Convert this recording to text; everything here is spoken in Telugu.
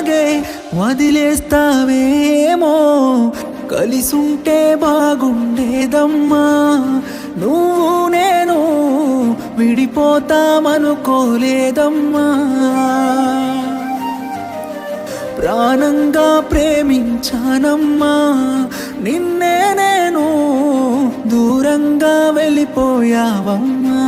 ఇలాగే వదిలేస్తావేమో కలిసుంటే బాగుండేదమ్మా నువ్వు నేను విడిపోతామనుకోలేదమ్మా ప్రాణంగా ప్రేమించానమ్మా నిన్నే నేను దూరంగా వెళ్ళిపోయావమ్మా